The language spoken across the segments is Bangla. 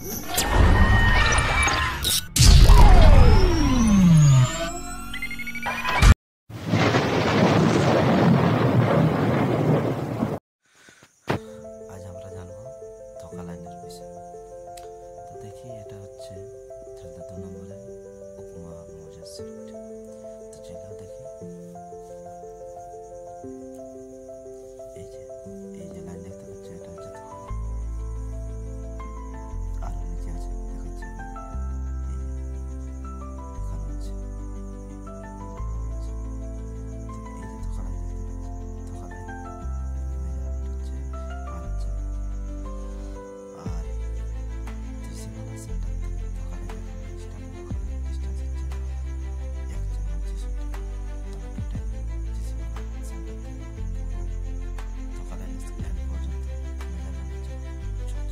আজ আমরা জানবো থকা লাইনের বিষয়ে। তো দেখি এটা হচ্ছে 2 নম্বরের উপমা মৌজার সেট। তো চলো দেখি। এই যে লাইন দেখতে পাচ্ছ, এটা হচ্ছে থকা লাইন। আর নিচে আছে দেখাচ্ছে, দেখানো আছে। এই যে থকা লাইন দেখতে পাচ্ছ, থকা লাইন মেজারমেন্ট হচ্ছে 5 আর ত্রিসীমানা সেন্টার থেকে থকা লাইনের স্টার্টিং ডিস্টেন্স হচ্ছে 1.65। তবে টোটাল ত্রিসীমানা সেন্টার থেকে থকা লাইন স্ট্যান্ড পর্যন্ত মেজারমেন্ট হচ্ছে 6।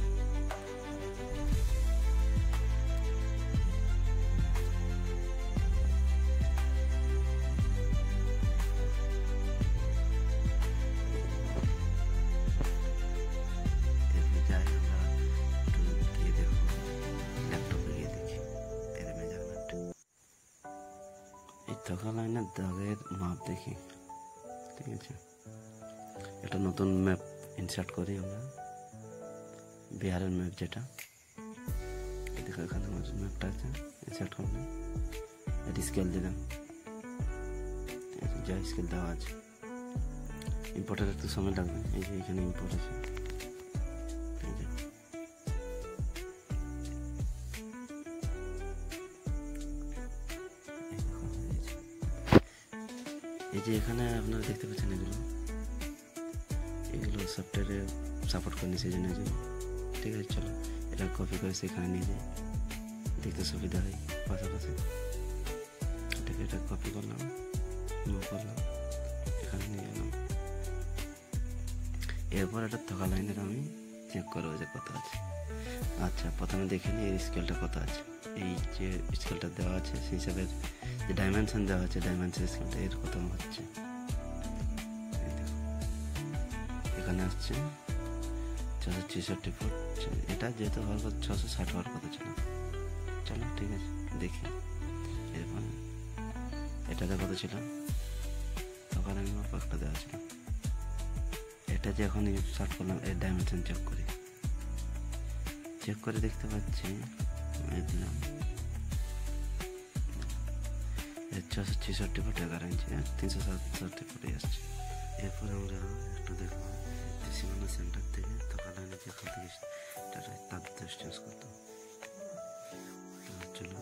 এরপরে যাই আমরা একটু গিয়ে দেখবো, ল্যাপটপে গিয়ে দেখি এর মেজারমেন্ট। এই থকা লাইনের দাগের মাপ দেখি, ঠিক আছে। একটা নতুন ম্যাপ ইনসার্ট করি আমরা, বিহারের ম্যাপ যেটা। দেখো এখানে আমার ম্যাপটা আছে, ইনসার্ট করলাম, এর স্কেল দিলাম, যা স্কেল দেওয়া আছে। ইম্পোর্টের একটু সময় লাগবে, এই যে এখানে ইম্পোর্ট আছে, ঠিক আছে। এই যে এখানে আপনারা দেখতে পাচ্ছেন এগুলো সফটওয়্যারে সাপোর্ট করে নিচ্ছে, জন্য ঠিক আছে। চলো এটা কপি করে সেখানে নিয়ে যাই, দেখতে সুবিধা হয় পাশাপাশি। এটাকে এটা কপি করলাম, মুভ করলাম, এখানে নিয়ে গেলাম। এরপর এটা থকা লাইনের আমি চেক করবো যে কত আছে। আচ্ছা, প্রথমে দেখে নিই এর স্কেলটা কত আছে। এই যে স্কেলটা দেওয়া আছে সেই হিসাবে যে ডাইমেনশন দেওয়া আছে, ডাইমেনশন স্কেলটা এর কত হচ্ছে এখানে আসছে 666 ফুট। এটা যেহেতু হওয়ার কথা 660 হওয়ার কথা ছিল। চলো ঠিক আছে দেখি। এরপর এটাতে কত ছিল, তখন আমি একটা দেওয়া ছিল। এটা যে এখন সার্চ করলাম, এর ডাইমেনশন চেক করে দেখতে পাচ্ছি দিলাম 666 ফুট 11 ইঞ্চি, 367 ফুটে আসছে। এরপর আমরা একটু দেখবো ত্রিসীমানা সেন্টার থেকে থকা লাইনে যেখান থেকে তার ডিস্টেন্স কত। চলো